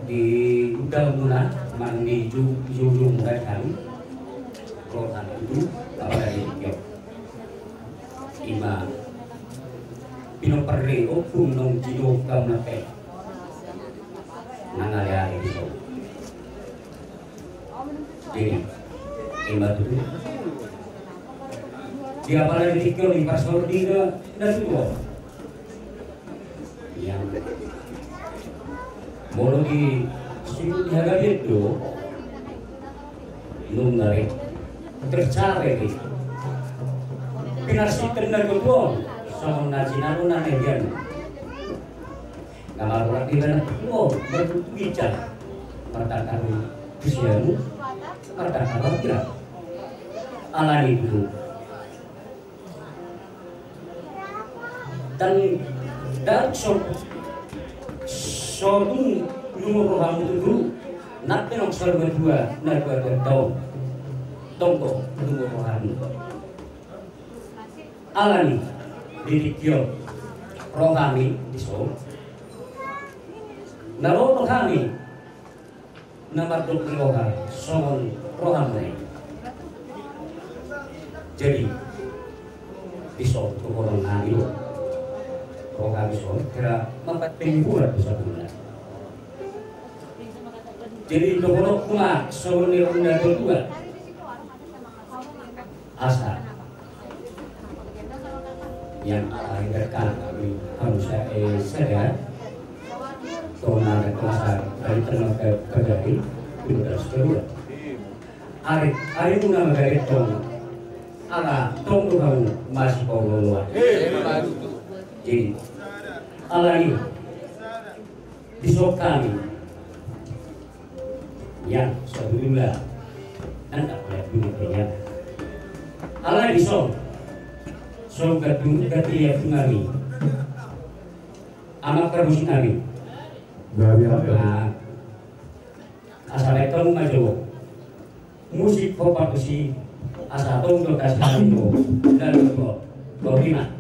di udang muna mandi jujung mulai kami rotan itu apa dari yo ima pino perreo punong jido kamate nangali itu jadi ima dulu dia pada dikikil di pasal tiga dan dua yang mau di sini harga itu nunggu tercari ni pinasi kena kedua sama nasi naru nane dia kamar orang di mana berbicara pertanyaan usiamu pertanyaan kira alani dulu dan soalnya nomor kamu dulu nanti nomor kedua tahun tongko nomor kamu alani didikyo rohani diso nalo rohani nomor 20 soal rohani jadi diso turun nani rohani so kira tempat penghiburan bisa benar. Jadi dokter kuma soalnya ronda kedua asa yang alahirkan kami harus sadar tona kelasar dari tenaga kerjaan itu kedua. Hari guna magarit tong ala tong kamu masih pengolahan. Jadi alani disokami yang sebelumnya anda boleh bunyinya alani disok so gadung gati ya kami amat terus kami asal itu maju musik pop si asal tong ke kasar itu dan bagaimana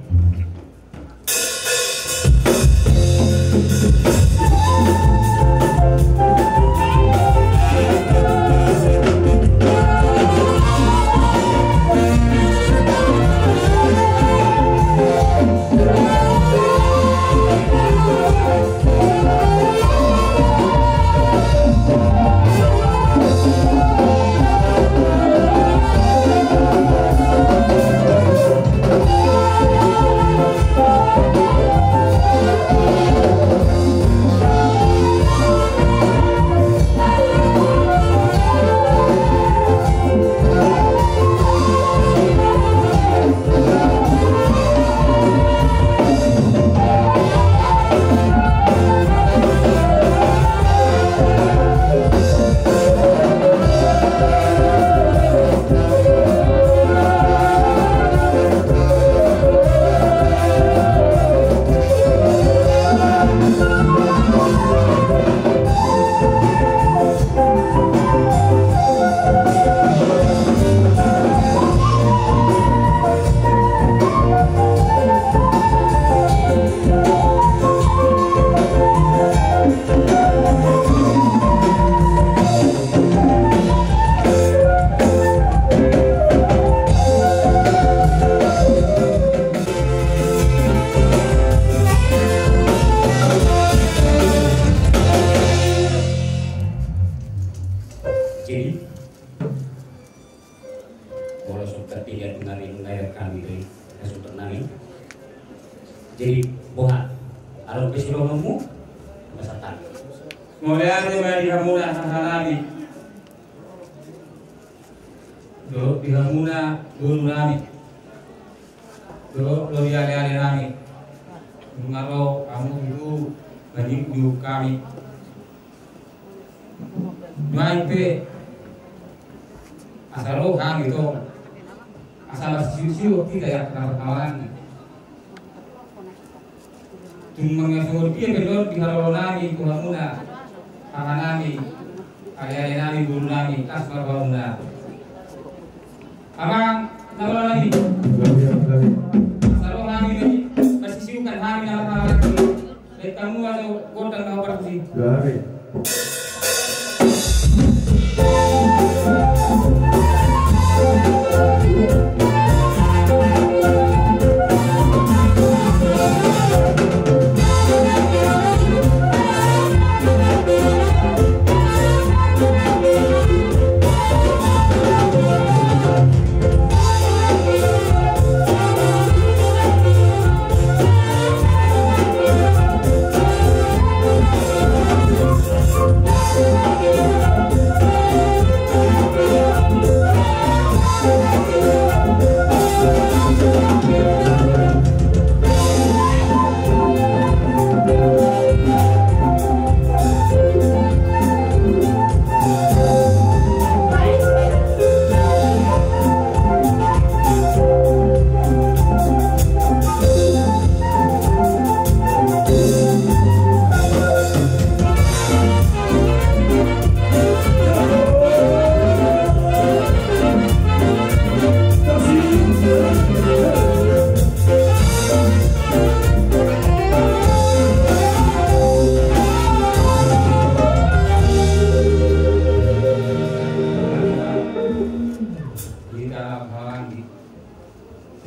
jadi buat kalau disuruh ngomong kesatan mulai dari kamu dan hasalami do di kamu na guru nami do lo ya ale nami ngaro kamu itu bagi kami Maipe asal lo hang itu asal siu-siu tidak ya kawan tumangnya surti kedor di halo nami kuhamuna nami ayah nami guru nami kasar kaumna abang nama lagi asal lo nami ini masih siukan nami nama lagi kamu atau kota kau pergi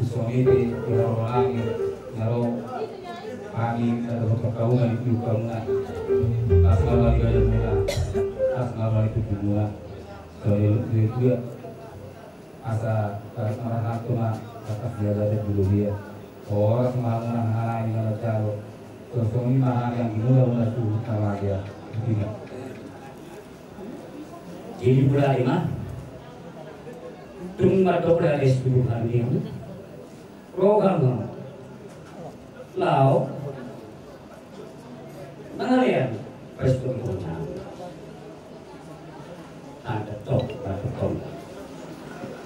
suami di langit nyaro kami ada perkawinan itu kawinan asal lagi aja mula asal lagi itu mula kalau itu asa orang itu mah atas dia ada dulu dia orang mana mana ini ada caro suami mana yang dimulai tuh sama dia tidak jadi bulan lima tunggu doa dari 10 hari ini program lau mengalian perspektifnya ada top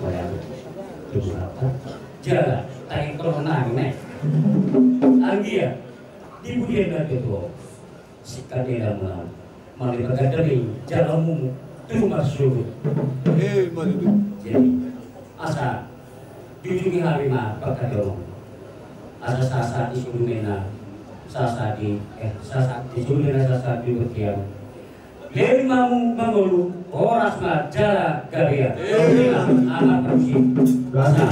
yang berapa jalan tarik kelonang nih algia di budian dari itu sikatnya dalam melibatkan dari jalanmu itu masuk jadi asa dijungi harimah pakai dorong ada sasa di sulmena sasa di sulmena sasa di berkiam dari mamu mangolu oras majala garia anak bersih bahasa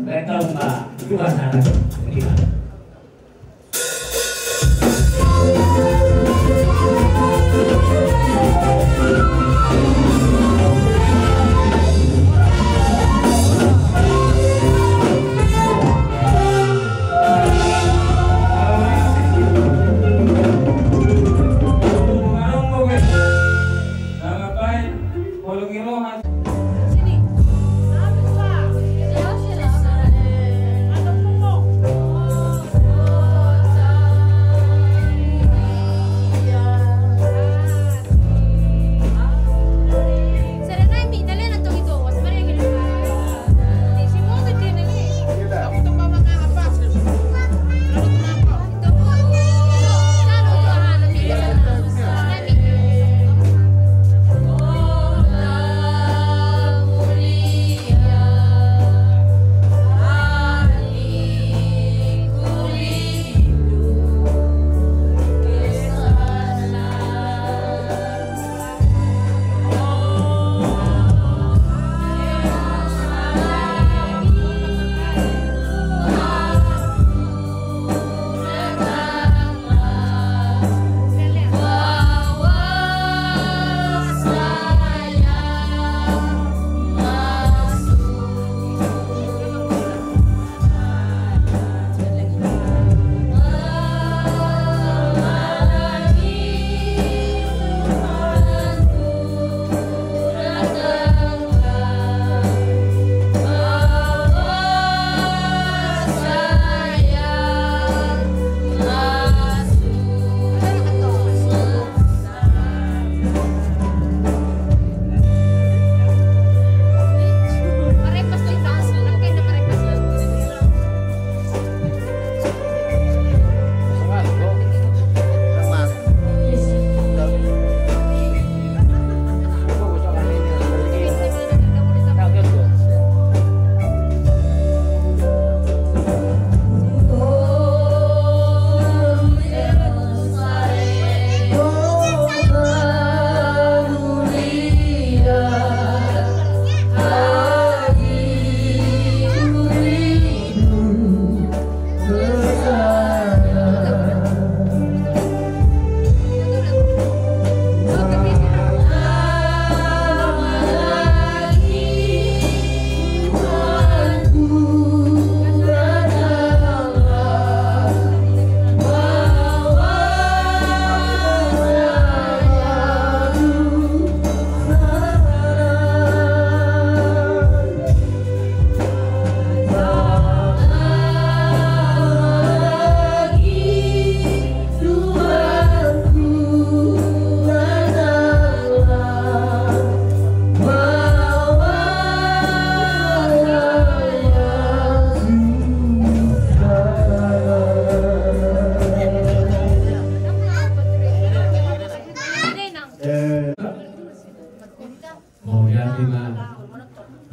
mereka mbak juga sana terima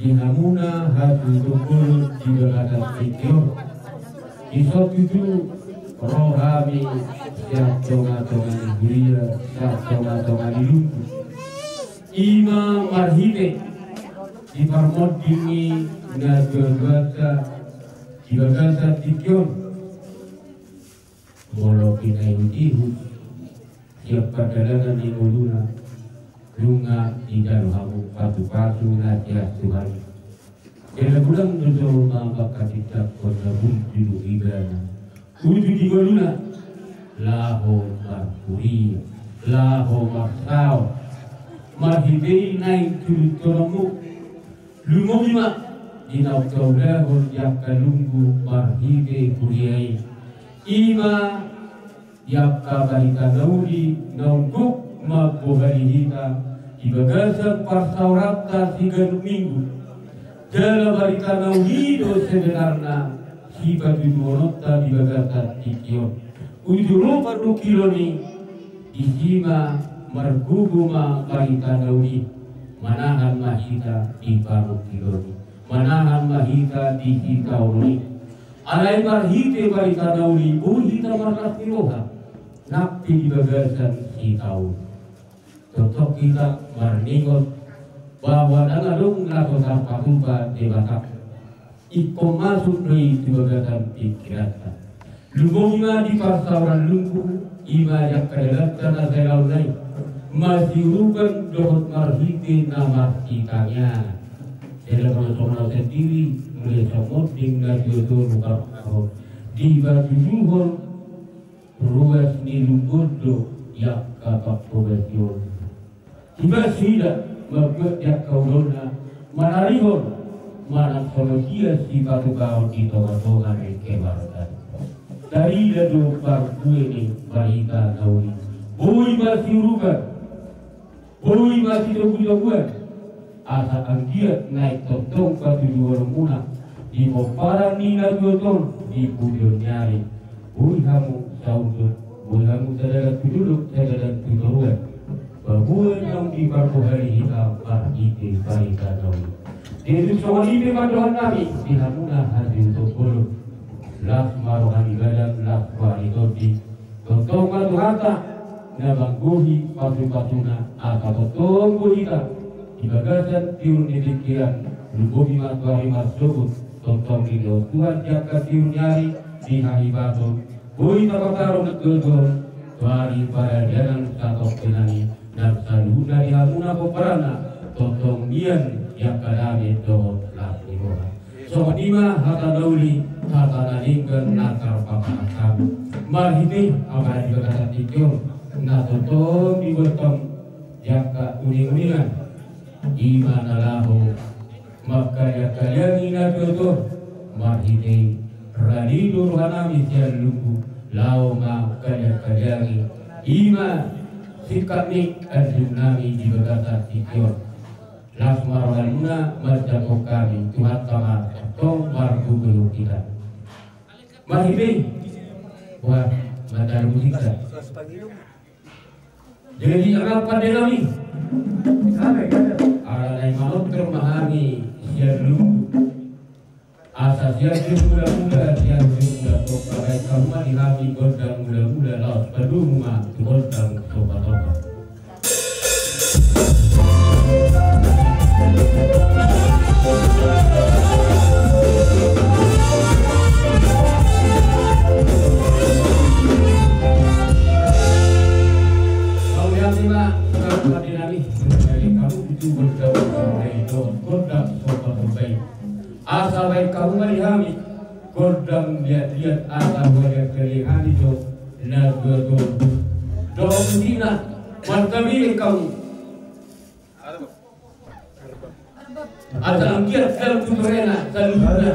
Inamuna hati tukul jika kata pikir isot itu rohami siap tonga-tonga negeriya siap tonga-tonga dilumpu ima marhine di parmodingi na jual-jualka Ibagasan tikyon Molo pinayudihu siap padalangan ni uluna lunga di dalam hamu patu-patu nasihat Tuhan. Kena pulang dulu mama katitak kota bumbu ibana. Uju di uluna laho marpuri laho marsao marhibei naik turut tolongmu lumomima dinau kaulahun yakalunggu marhibei kuriai ima yakka barita nauli naungguk magbobalihita ibagasan parsaurata 3 minggu dalam barita naulido sebenarnya sifat dumonota ibagasan tikyon ujuro paru kiloni isima marguguma barita nauli manahan mahita di paru kiloni manahan mahita di hitauni alai marhite barita nauli hita marnas piloha napi di bagasan hitau totok kita marningot bahwa dangadong nato sarpatumpa di batak iko masuk di bagasan pikirata lumongima di parsauran lungku ima yang kadalatan asalau nai masih ruban dohot marhite nama kitanya dalam soal sendiri mulai somoding dan jodoh luka di baju juhon ruas ni lumbodo yak kapak probesion tiba sudah membuat yak kaulona manarihon mana solusia si batu kau di toga-toga dan kebarkan dari dadu barkue ni barita nauli boi masih rugan boi masih dogu-doguan asa anggiat naik totong patu dua muna di moparan nina duoton di budion nyari bui hamu saudut bui hamu sadara tuduluk sadara tuduruan babuan yang di barko hari hitam parhite barita nauli Yesus sawalibe madohan nami di hamuna hasil tokolo las marohani gadang las waritoti totong maduhata nabangguhi patu-patuna asa totong buhita ibagasan tiun di pikiran lubomi matwari masukut tontong di Tuhan jaka tiun nyari di hari batu boi tapataro netgedon tuari pada jalan satok penani nafsaluna di hamuna peperana tontong mian yang kadame dohot laki boha sohadima hata dauli hata nalingkan nakar papakam marhiti abadi ibagasan tikion na tontong di bertong jaka uning-uningan imana lahu maka yakayani nabiyoto marhite radidu ruhanami siyan lugu lau maka yakayani ima sikapnik adjumnami di bagasa sikyon lasmarwanuna marjako kami Tuhan kamar tong margu belum kita marhite wah madar musika jadi apa denami alai manot termahami sialu asas sialu mula-mula tokai kamu di hati godang mula-mula laut paduma godang toba-toba kau yang lima kau dinami kamu itu berdaun sampai godang sobat-sobat asal baik kamu merihami godang lihat-lihat asal baik kelihani itu nagodo dong dina mantami kamu asal angkiat dalam tuturena salutnya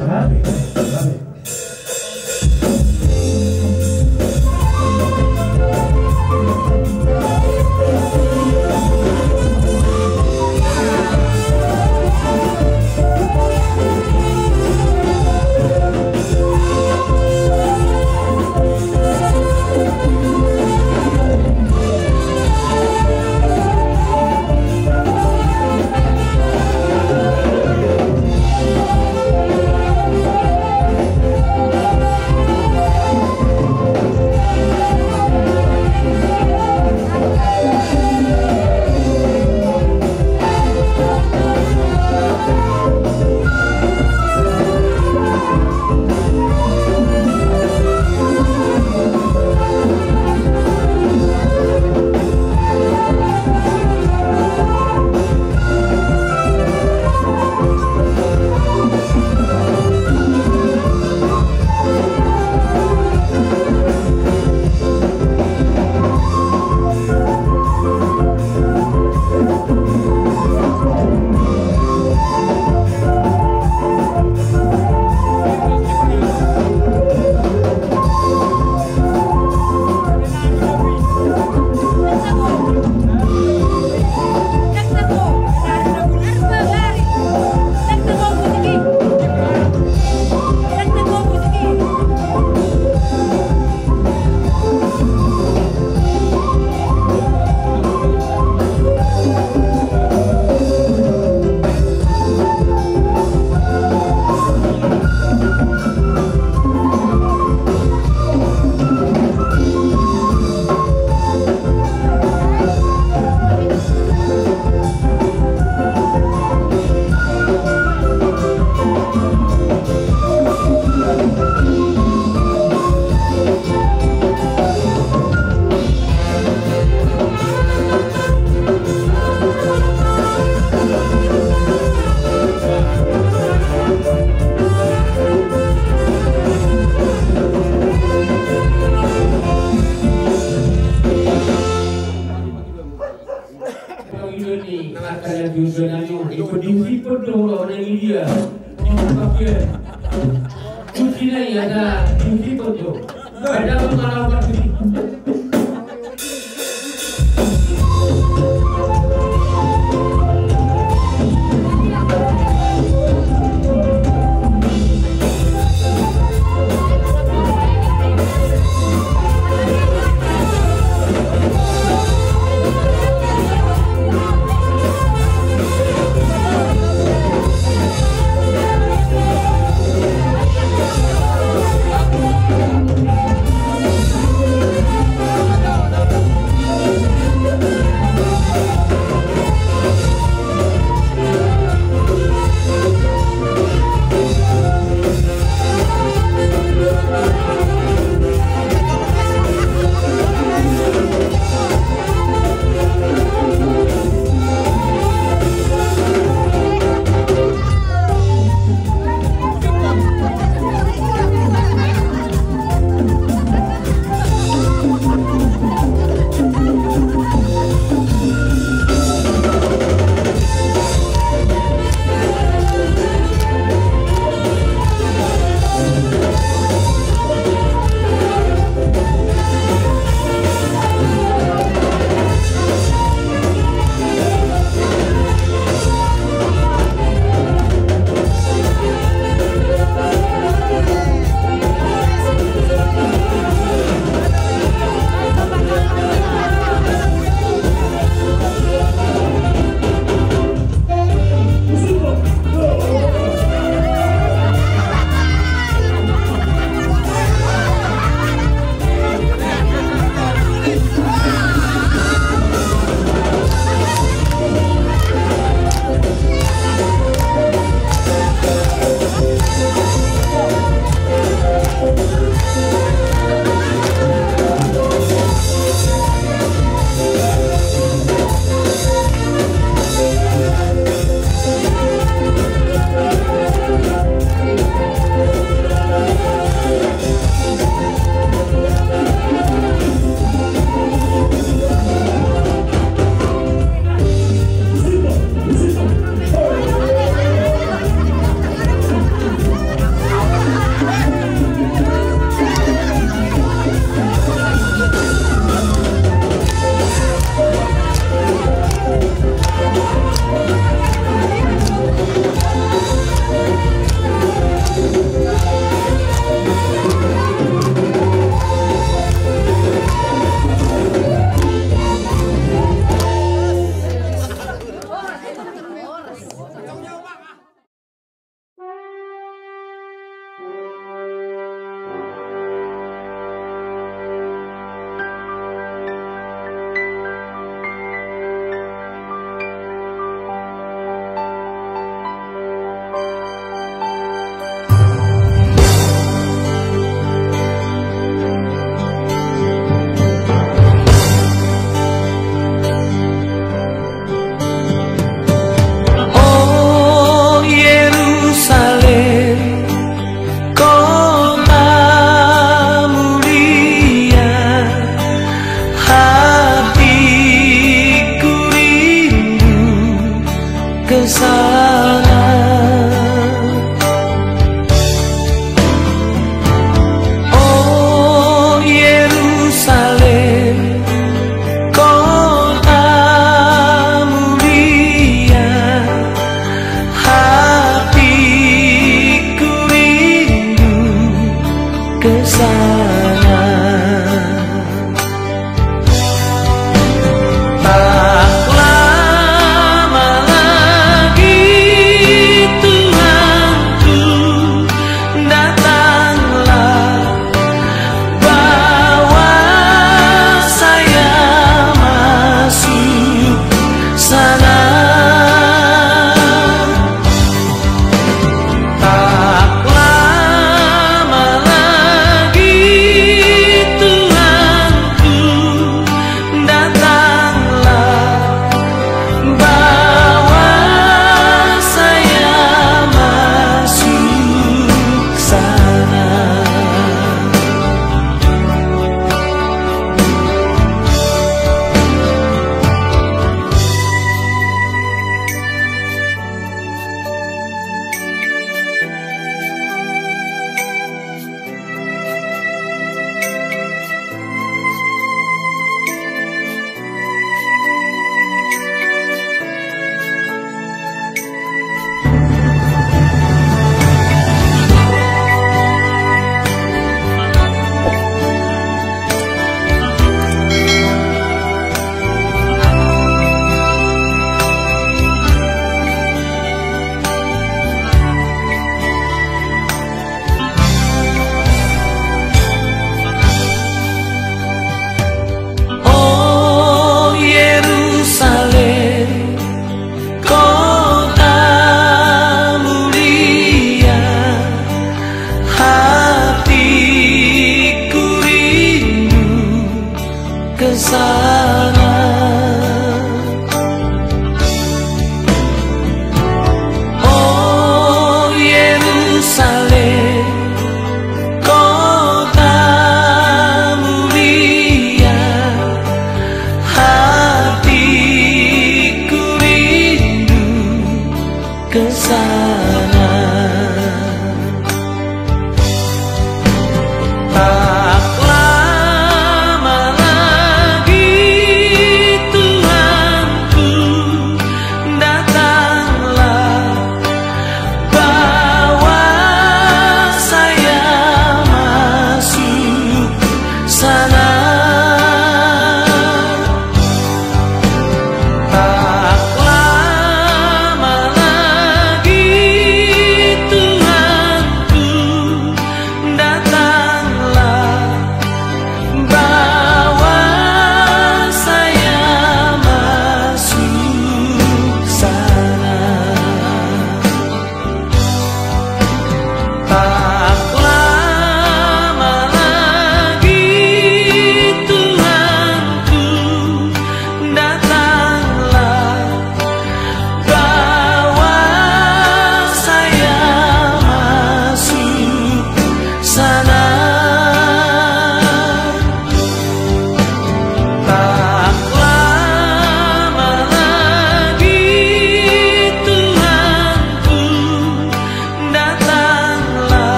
Kucing ini ada tinggi betul. Ada pengalaman ini.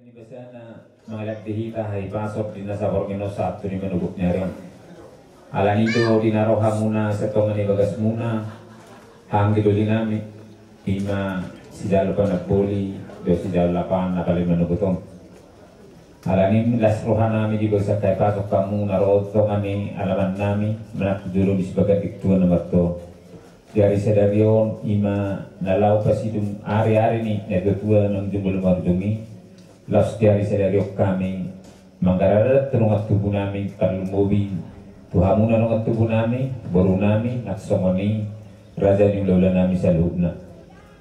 Ini biasanya mengalap dihita hai pasok di nasa pormino sabtu ni menubuk nyarion. Alan itu dinaroha muna setongan ibagas muna hanggi doli nami ima si jalo panapoli do si jalo lapan nakali menubutong. Alan ini las roha nami juga sa kay pasok kamu naroto kami alaman nami menak dulu di sebagai diktuan nomor to. Dari sedarion ima nalau pasidum ari-ari ni nedotua nang jumlah marjungi. Las dari sedariok kami manggarada terungat tubuh nami kalau mobi tuhamuna nungat tubuh nami baru nami naksomoni raja di ulah nami salubna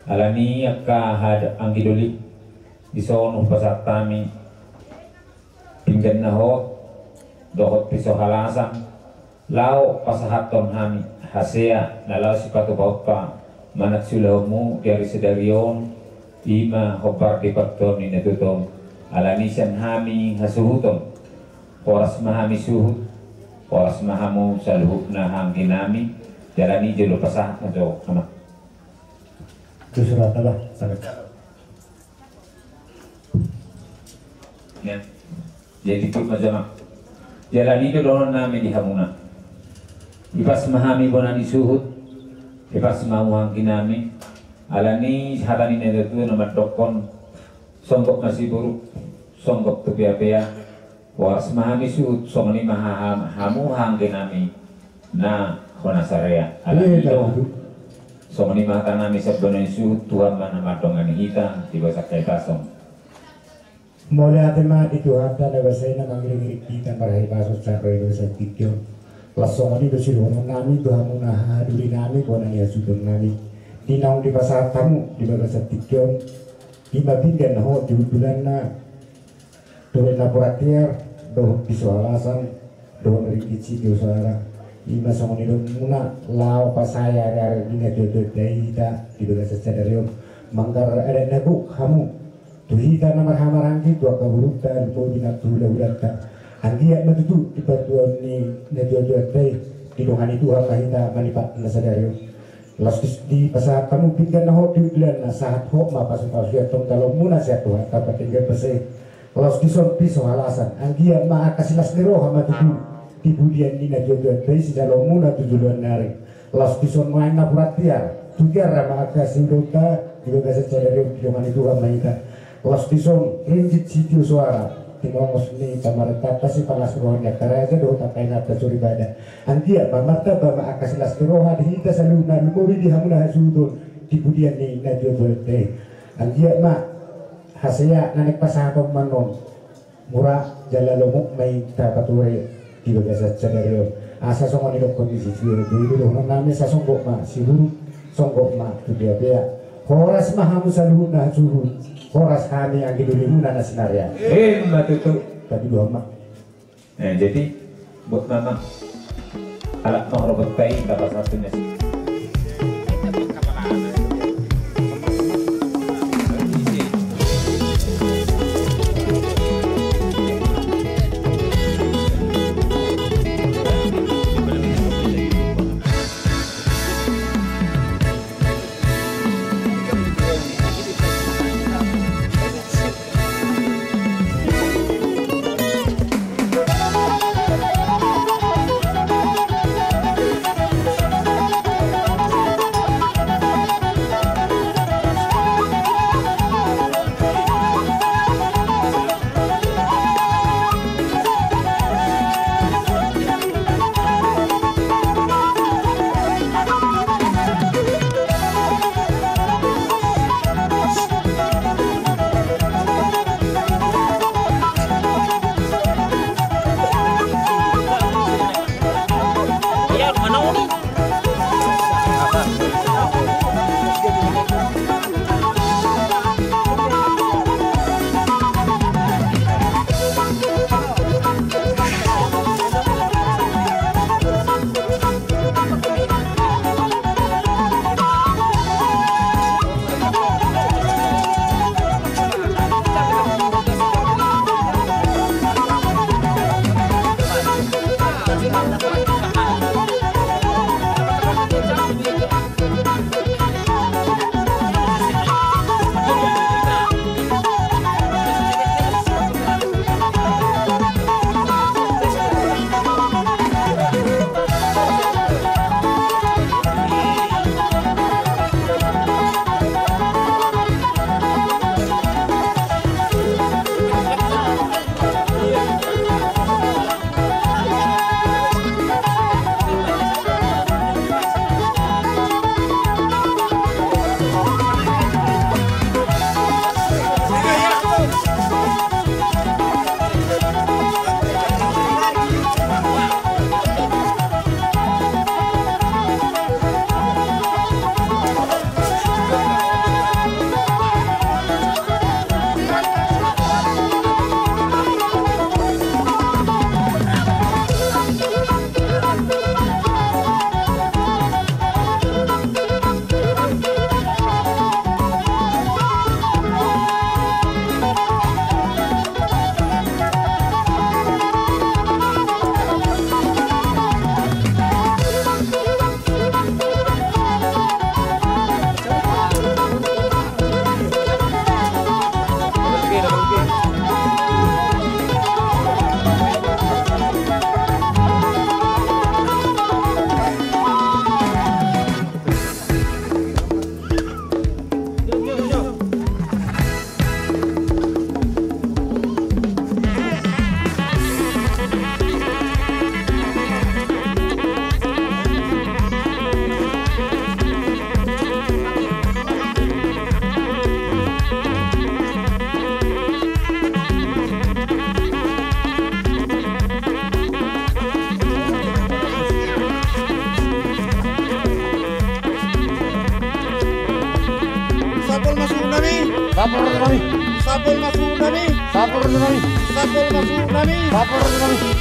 alani akka had anggidoli isono pasat kami pinggan naho dohot pisau halasan lau pasahaton kami hasea nalau sipatu baupa manat sulamu dari sedarion ima hobar di pertoni netutong alani san hami hasuhutom oras mahami suhut oras mahamu saluhuk na hanggi nami jalani jelo pasah atau anak itu surat apa? Ya, jadi itu macam jalani itu donon nami di hamuna ipas mahami bonani suhut ipas mahu hanggi nami alani hatani nedetu nomor dokon songgok masih buruk songgok tu pia-pia waras mahami suhut somani mahamu hangge nami na konasarea alani itu somani mata nami sebelum suhut Tuhan mana madongan hita di bawah kay pasong mulai atema itu hata na basay na manggirig kita para ipasok sa proyekto sa tikyo lasong ani do siluman nami Tuhan muna haduli nami kung ano sudon nami dinaong di pasar tamu di bawah sa tikyo ima pinggan ho di bulan na doon na poratier doon piso alasan doon rikici di suara ima sama ni muna lao pasaya dari dina jodoh dari hita di bawah sa sadarium manggar ada nabu kamu tu hita nama hamarangki tu akaburutan tu dina tula udata anggiat matutu di batuan ni jodoh dari di dongan itu apa hita manipat na sadarium las di pasar kamu pinggan ho di bulan na saat ho ma pasal tong kalau muna siya to dapat tinggal pasay las di son piso alasan anggia ma kasilas nero hama tuju di budian dina jodoh dari si dalam muna tujuan nari las di son main na puratiar tujar ma kasindota juga secara dari dengan itu hama ita las di son ringgit sitio suara timongos ni pamarata kasi palas rohnya karena aja doh takai nata suri bada antia pamarta bama akasilas roha dihita saluna lumuri di hamuna hasudon di budian ni nadio dote antia ma hasia nanik pasahapong manon murah jalalomuk may tapature di bagasa cedario asa songo ni kondisi siyo dulu doh nami sa songgok ma sihuru songgok ma tu dia horas mahamu saluna suhu horas kami yang dulu na sinaria matutu tadi dua mak jadi buat mama alat mengrobot bayi dapat satunya sih Sapor nami. Sapol masuk nami. Sapor nami. Sapol masuk nami. Sapor nami.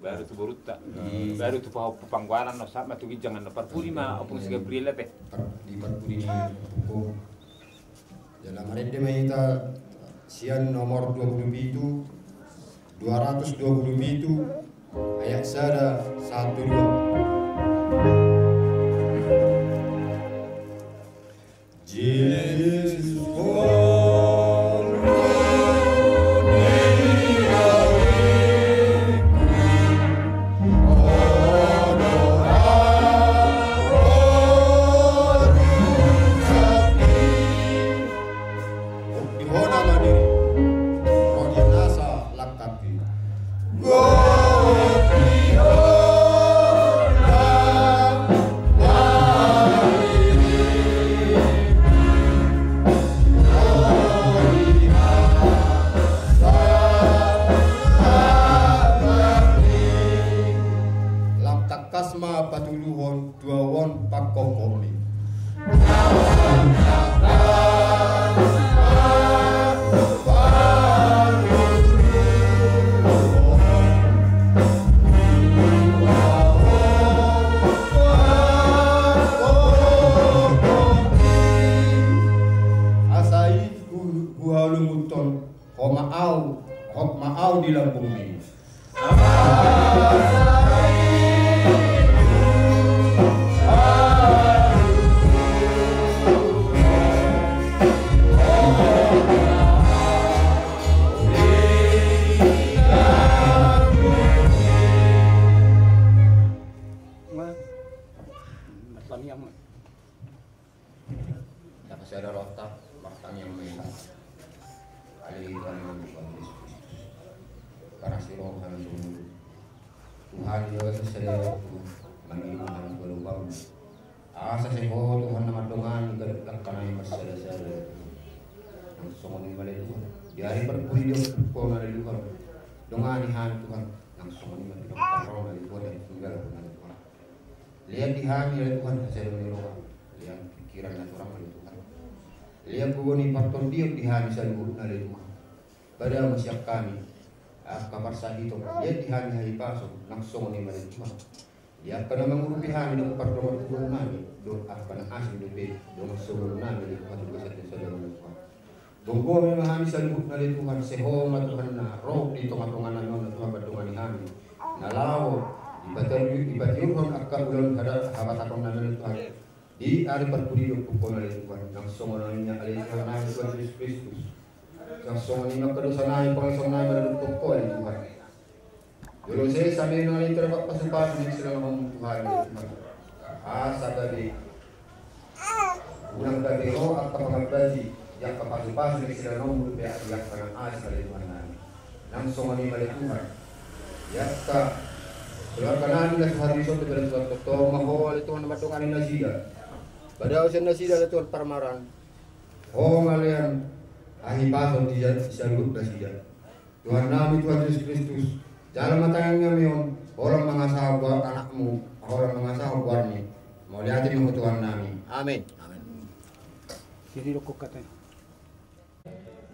Baru tu borutta. Baru tu pangguaran no sama tu jangan no parpuri ma opung siga brille pe. Di parpuri hukum. Dalam hari ini kita sian nomor 27 227 ayat sada 1-2. Jesus Kasma patuluhon duawon pakkokomi. Asai guhalumuton hok maau di lambung ini. Saya ada rotak bahkan yang mereka aliran karena silohan Tuhan juga saya menginginkan berubah asa saya Tuhan nama Tuhan karena yang bersada-sada yang songoni balik Tuhan di hari berpuri dia pun ada Tuhan dengan Tuhan Tuhan yang songoni balik Tuhan dari Tuhan dan segala Tuhan lihat di hari oleh Tuhan saya mengirokan lihat pikiran dan orang oleh Tuhan lihat buboni parton dia di hari saya oleh Tuhan pada masyarakat kami kabar saat itu lihat di hari pasok langsung ni balik Tuhan lihat pada mengurupi hari dengan parton Tuhan kami don akan asing lebih don sebelum nami Tuhan juga satu saudara Tuhan bungko memang kami salibut oleh Tuhan sehoma Tuhan na roh di tengah-tengah non Tuhan berdoa di kami nalau ibatiurhon akka ulang hada habatakon namin Tuhan di hari perpuriyo pupon oleh Tuhan yang songonanya oleh Tuhan na Tuhan Yesus Kristus yang songonina kedosanay pangasanay malulutok ko oleh Tuhan dulu saya sabi nang alay terdapat pasukan hindi sila ng Tuhan sa gabi unang gabi ho at kapangabadi yang kapasukan hindi sila ng mulpi at yang pangang-as oleh Tuhan namin nang songonina oleh Tuhan yakta keluarga namin na sa hariso tigala sa totoo mahol Tuhan matunganin na siya pada usia na siya Tuhan parmaran ho ngalian ahipason di salut na siya Tuhan namin Tuhan Yesus Kristus dalam matangin ngayon orang mengasawa buat anakmu orang mengasawa buatnya mau lihatin mo Tuhan namin amin amin Jadi rokok katanya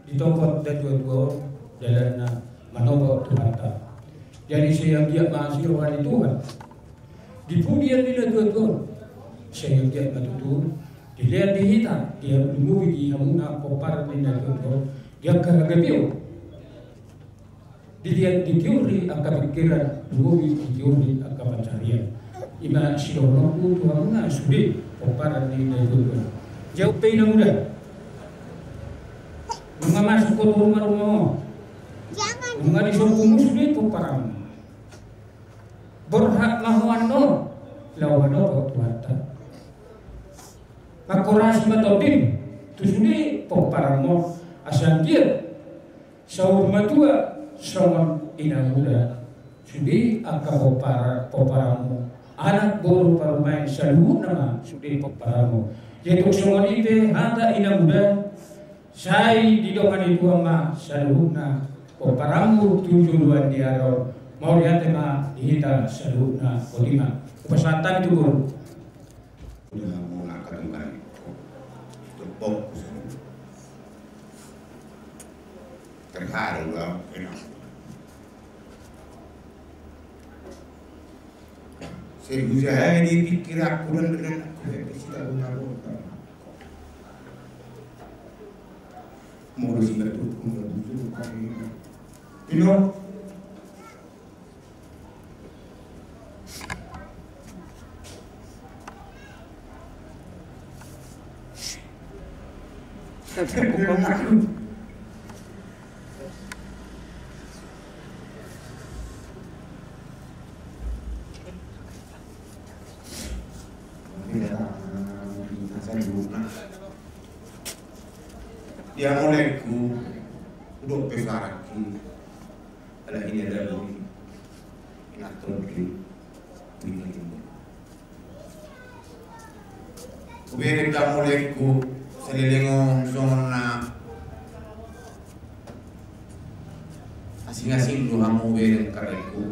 Ditopot dan dua-dua dalam manobo Tuhan ta. Jadi saya giat masih rohani Tuhan. Di pudian nila Tuhan. Saya giat matutur. Dilihat di hitam, dia dulu di hamuna kopar nila Tuhan. Dia kagapio. Dilihat di teori angka pikiran, dulu di teori angka pencarian. Ima silorongku Tuhan na sudah kopar nila Tuhan. Jauh pay na muda. Mga masuk ke rumah-rumah. Mga disuruh sudah kopar. Berhak lawan no, lawan no kuat. Makoras matodin, tu sudah poparamo asal dia saur matua sama ina muda sudah angka poparamu anak baru permain selalu nama sudah poparamu yaitu semua ini ada ina muda saya di dokan itu ama selalu na poparamu tujuan dia mau lihat tema dihita selalu na kolima pesatan itu guru terharu lah, seribu saya dipikir aku dan aku tidak tahu. Mau sih betul, dia mulai ku udah pesaraki ada ini ada ini inatur ini uberi dia mulai ku selilingong sona asing-asing lu hamu uberi kare ku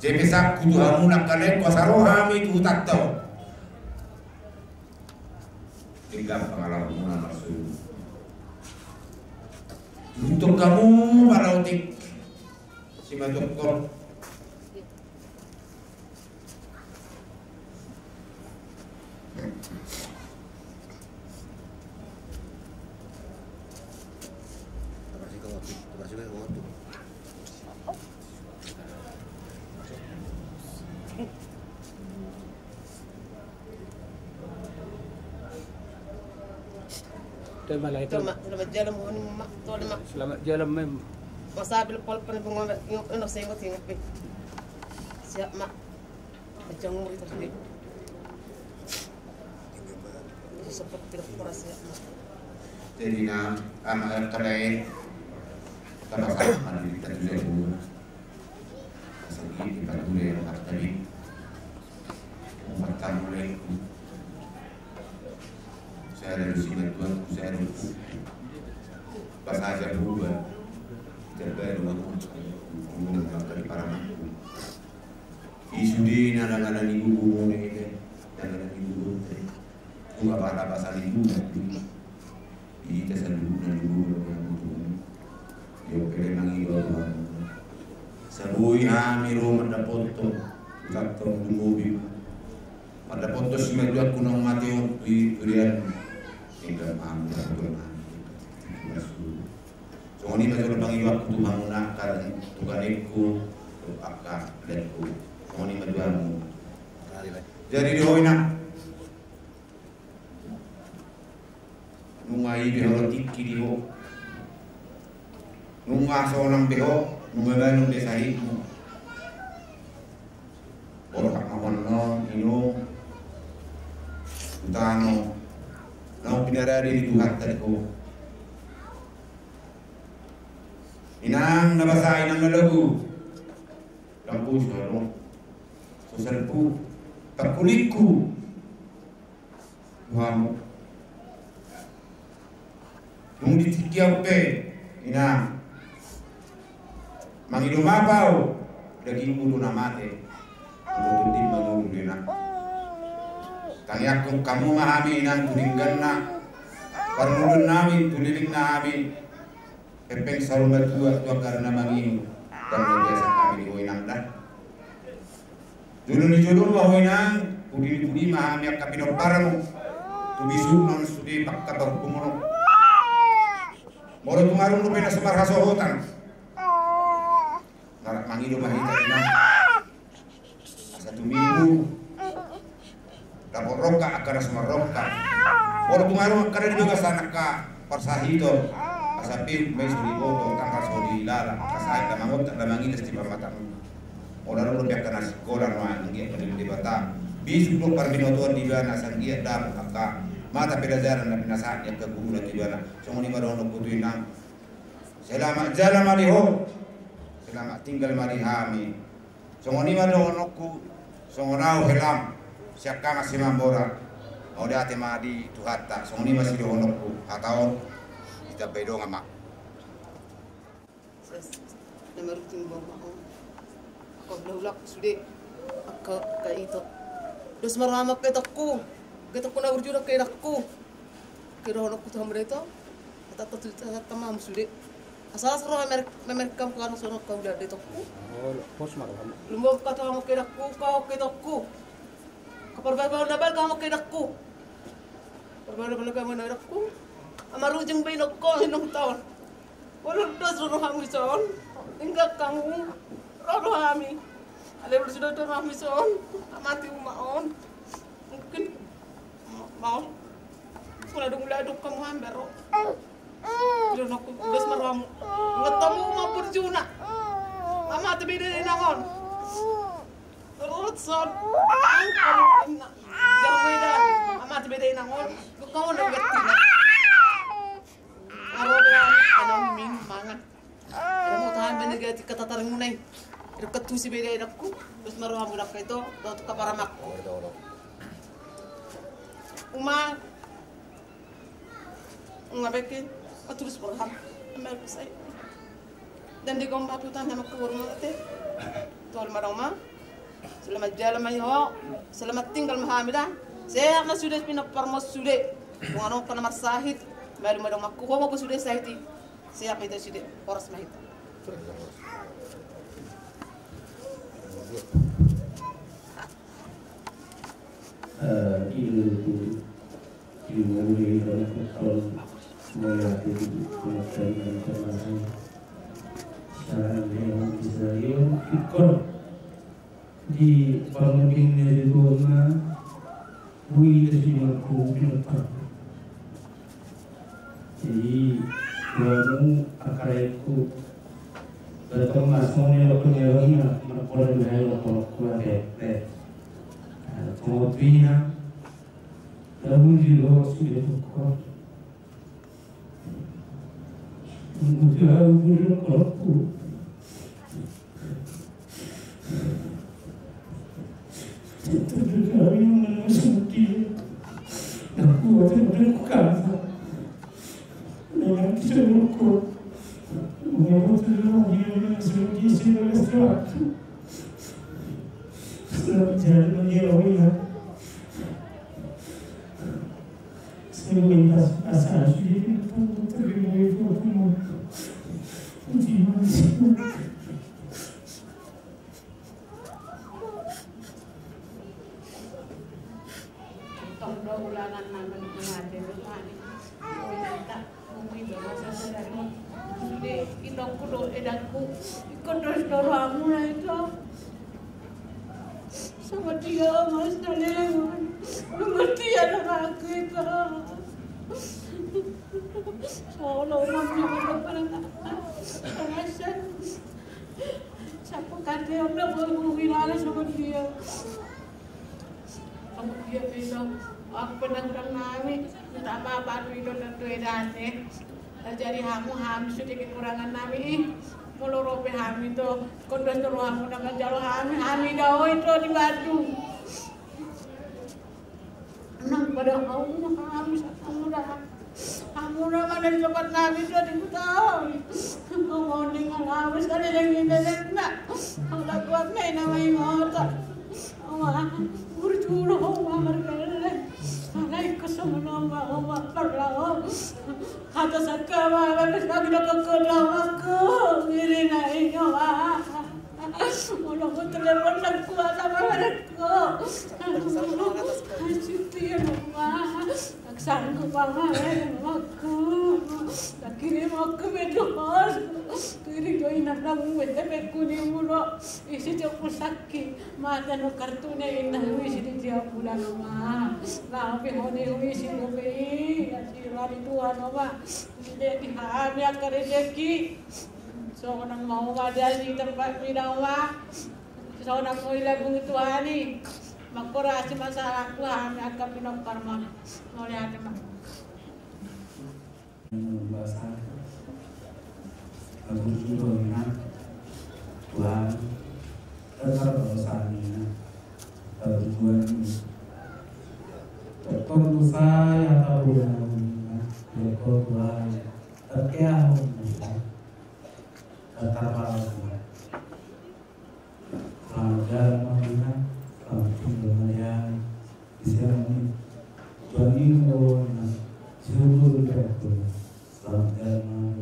jadi sak kudu hamu nak kare ku sarohami tu tak tahu tiga pengalaman masuk untuk kamu parautik si dokter Selamat jalan mohon mak tolong mak. Selamat jalan mem. Masabil pol pen bunga ino sengot pe. Siap mak. Ajang murid tadi. Seperti tidak kuras ya mak. Jadi na anak terkait termasuk mana kita juga bu. Asal kita boleh tadi. Pertama mulai saya ada di sini Tuhan, saya ada pas aja berubah terbaik dengan menggunakan para mampu isu di nada-nada ibu ngomong ini nada ibu nggak pada pasal ibu di kesan ibu dan ibu yang keren nangi Tuhan sabui amiru mendapat tuh laptop mobil mendapat tuh semedot kunong mati di durian tinggal ambil Tuhan. So ini macam orang iwak tu manguna kan tukaniku akak danku. So ini macam jadi doina nungai beho tiki diho nunga seorang beho nunga banung desai orang kawan ino utano nang pinarari di Tuhan tadi inang nabasa inang nalagu lampu suara susalpu takuliku Tuhan nung ditikiaw pe inang mangilumapaw daging ulo na mate tututin manulong din na tangyak kung kamu mahami inang tulinggan na parnulun namin tuliling na amin Pepeng salumat tua karena mangin dan biasa kami di Hoinang dah. Dulu ni jodoh mah Hoinang, pudi mah miak kapinok parang tu bisu non studi pakka bau kumono. Moro tumarung lu pena semar hasohotan. Ngarak mangido mah hita ina. Satu minggu dapur roka akara semar roka. Moro tumarung akara di juga sanak ka persahito. Asapin may suriboto tangkal sodi lala kasay kamangot at lamanginas di pamatang. Orang lu biarkan nasi koran mah ngiat pada di bata. Bisu do parbinotuan di bana sanggiat dam akka. Mata pelajaran na pinasaan yang kegumulan di bana. Sungguh ni marono kutuinang. Selamat jalan mariho. Selamat tinggal marihami. Sungguh ni marono ku. Sungguh nau helam. Siapkan ngasih mambora. Oda ate madi tuhata. Sungguh ni masih dono ku. Hatao. Kita bedo ngama. Nama rutin bawa aku. Aku belulak sudah. Aku kayak itu. Terus marah kita ku na urjuna kayak aku. Kira orang ku tuh mereka. Kata tamam sudah. Asal seorang memerkam kan seorang kau dah itu ku. Oh, pos marah. Lumba kata kamu kayak aku, kau kayak aku. Kapan nabal kamu kayak aku. Kapan kamu kayak aku. Amaru jeng bay nako hinong taon. Walau das rono kami son. Enggak kamu rono kami. Ale bersudah rono kami son. Amati umaon. Mungkin mau. Kalau aduk kamu hambero. Rono ku das maram. Ngetamu mau berjuna. Amati beda nangon. Terus son. Jangan beda. Amati beda nangon. Kamu nak betina. Ano min mangan. Ada mau tahan benega kata taring munai. Dekat tu si beda aku. Terus maruah budak itu untuk kaparamak. Uma ngabekin terus berham. Ambil saya. Dan di gomba putan sama kurung teh. Tual maroma. Selamat jalan mayo. Selamat tinggal Muhammadah. Saya nak sudah pindah parmos sudah. Wanong kana marsahid. Baru madang aku mau sudah sahiti. Siapa itu sudah poros mahit. Ilmu dari kalau melihat itu mengenai informasi cara yang bisa ikut di pemimpin dari Roma, wih dari aku depan. Jadi kamu akaraiku datang masuknya waktu nyawanya mana beraya waktu kuat kemudian kamu juga sudah cukup untuk aku tidak yang menasihati aku berbuka dengan seluruh mengumpulkan diri sebagai sesuatu selalu jalan menjauhinya sehingga asal sudah pun terima itu semua ujian semua tolong ulangan nama mengajar bertani minta mungkin bahasa saudara sudah kita kudo edaku ikut terus doramu lah itu sama dia mas Daleman mengerti anak aku itu soalnya mamanya udah pernah sangat siapa kata udah berhubungan sama dia bilang aku pernah nami minta apa itu tentu edane jadi hamu sedikit kurangan nami mulur hami itu kondos hamu dengan jalur hami dawo itu di batu nang pada kamu mana di tempat nami itu di tahu mau dengan kamu sekali lagi nak enggak kuat main nama motor berjuru mereka alai kesal sama Oma perlahan atas agama habis lagi kekodam aku ini naik Oma udah aku telepon dan kuat sama mereka cuti Oma sanggup banget aku tak kirim aku medos kirim doin nak buat tapi kuning mulu isi cukup sakit mata no kartunya indah isi dia pulang rumah tapi honi isi lebih lari Tuhan Oma jadi hanya kerjeki seorang mau ada di tempat Oma seorang mau lagu Tuhan ni makurasi masalah Tuhan akan minum karma mau lihat mak bahasa lagu judulnya Tuhan keterdosaannya tujuan tertentu saya tahu dengan Tuhan terkiau tertawa Agar mengenal yang disini Tuhan Indo seluruh waktu selamat datang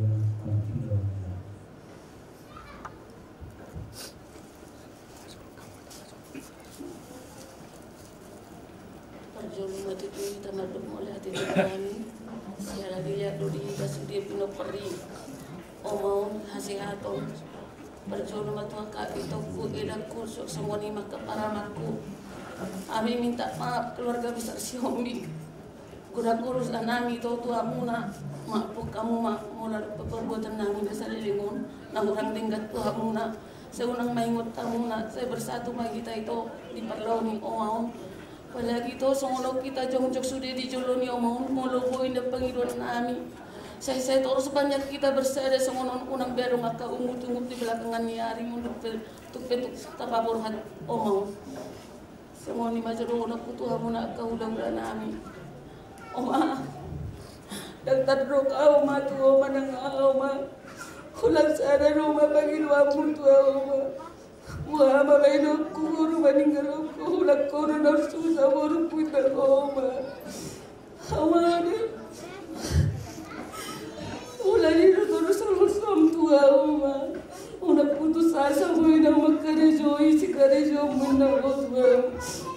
perjuangan mati itu kita merduk oleh hati kami siapa dia dulu kasih dia pino peri omong hasil atau perjuangan mati kakak itu ku idaku semua ni maka para maku kami minta maaf keluarga besar si Homi kurang urus nami itu tua muna maafkan kamu mula perbuatan nami dasar lingun namun orang tinggal tua muna saya unang maingot kamu saya bersatu bagi kita itu di perlawanan omong pada gitu songono kita jongjok sudah dijoloni omong mulu poin de pengiron nami saya terus banyak kita bersada songono unang beru maka ungut di belakangan hari untuk petuk tapapur hat omong semua ni macam orang kutu hamu nak kau ulang nami oma dokter rok oma tu oma nang oma kulang sada rumah bagi luamu tu oma wah mama itu kuru meninggal aku ulang corona susah baru putar oma ni ulang itu terus sam tua oma una putus asa muina makare joy sikare jo munna otwa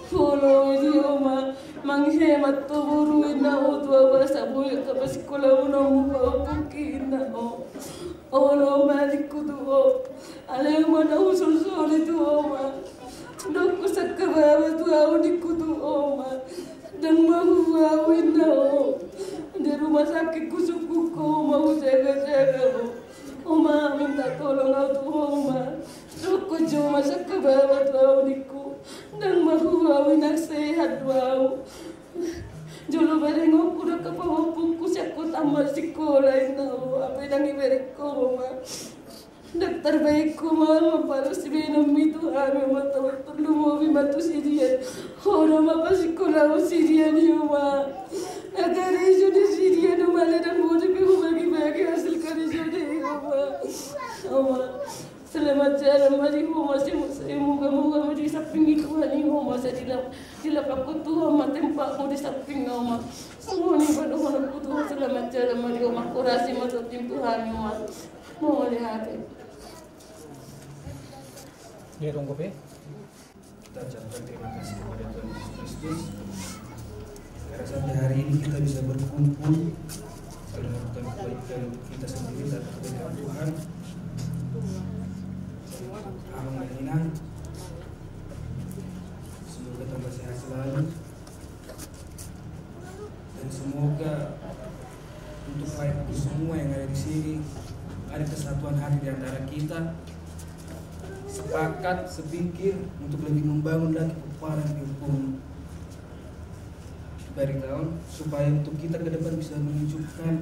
follow di oma manghe matto buru inna otwa basa boy kapasikula una muka pukina ono malikudu ale mana usul sole tu oma dokku sakaba tu audikudu oma dan mahu awinna di rumah sakit kusuku ko mau jaga-jaga Oma minta tolong aku Oma Roko cuma sakabawat wau niku Dan mahu wau nak sehat wau Jolo bareng aku dah kapawapuku Siako tambah sekolah ina Apa yang ibereko Oma Dokter baikku mama paras binum itu ame mata waktu lu matu sirian Orang apa sekolah sirian Oma Agar isu di sirian Oma dan boleh bagi hasil kerja deh Oma selamat jalan mari Oma saya moga-moga di samping Tuhan ini Oma saya dilap aku Tuhan Oma tempatmu di samping Oma semua ni pada aku Tuhan selamat jalan mari Oma kurasi masuk tim Tuhan Oma mau lihat Dia tunggu pe. Kita ucapkan terima kasih kepada Tuhan Yesus Kristus karena sampai hari ini kita bisa berkumpul karena bukan kebaikan kita sendiri tapi kebaikan Tuhan. Amang dan Ina, semoga tambah sehat selalu dan semoga untuk baikku semua yang ada di sini ada kesatuan hati di antara kita, sepakat, sepikir untuk lebih membangun lagi peperangan di hukum dari tahun supaya untuk kita ke depan bisa menunjukkan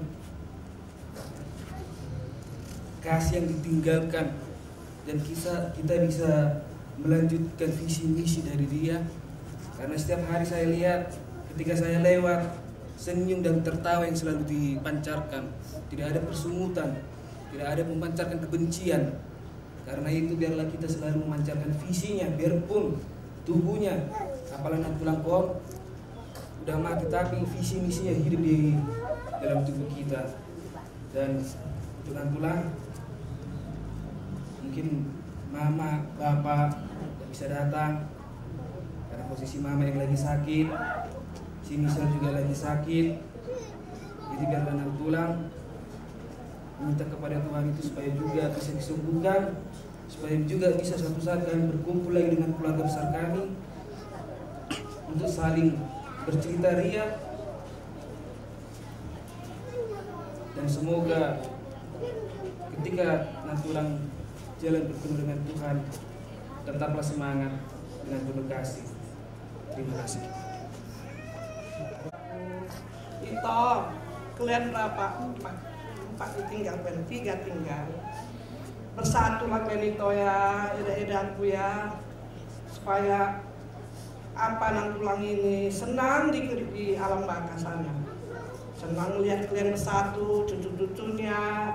kasih yang ditinggalkan dan kita bisa melanjutkan visi misi dari dia karena setiap hari saya lihat ketika saya lewat senyum dan tertawa yang selalu dipancarkan, tidak ada persungutan, tidak ada memancarkan kebencian. Karena itu biarlah kita selalu memancarkan visinya biarpun tubuhnya apalan tulang kol udah mati, tapi visi misinya hidup di dalam tubuh kita. Dan dengan tulang, mungkin mama, bapak tidak bisa datang karena posisi mama yang lagi sakit, si Michelle juga lagi sakit. Jadi biar anak tulang minta kepada Tuhan itu supaya juga bisa disembuhkan, supaya juga bisa suatu saat kami berkumpul lagi dengan keluarga besar kami untuk saling bercerita ria. Dan semoga ketika nanti orang jalan bertemu dengan Tuhan, tetaplah semangat dengan penuh kasih. Terima kasih. Itu kalian berapa? Empat ditinggal, tiga tinggal. Bersatulah kalian itu ya, edan-edanku ya, supaya apa nang tulang ini senang di alam baka sana. Senang melihat kalian bersatu, cucu-cucunya,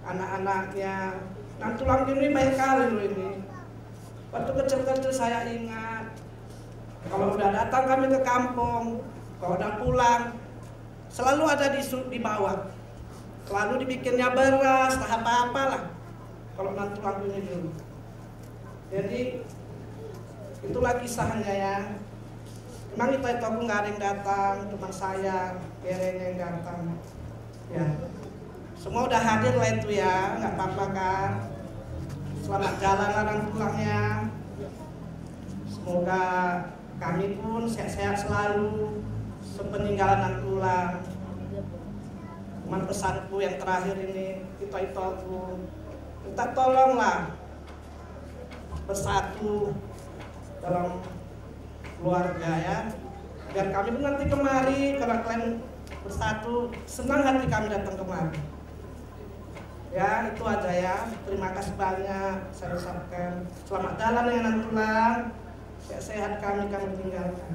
anak-anaknya. Nang tulang ini banyak kali loh ini. Waktu kecil-kecil saya ingat, kalau udah datang kami ke kampung, kalau udah pulang, selalu ada di bawah. Selalu dibikinnya beras, tak apa-apa lah. Kalau nang tulang ini dulu. Jadi itulah kisahnya ya. Memang itu aku nggak ada yang datang, cuma saya, Berenya yang datang. Ya, semua udah hadir lah itu ya, nggak apa-apa kan. Selamat jalan orang tulangnya. Semoga kami pun sehat-sehat selalu, sepeninggalan anak tulang. Cuman pesanku yang terakhir ini, itu aku minta tolonglah bersatu dalam keluarga ya, biar kami pun nanti kemari, kalau kalian bersatu, senang hati kami datang kemari. Ya, itu aja ya. Terima kasih banyak. Saya ucapkan selamat jalan dengan anak tulang. Sehat kami tinggalkan.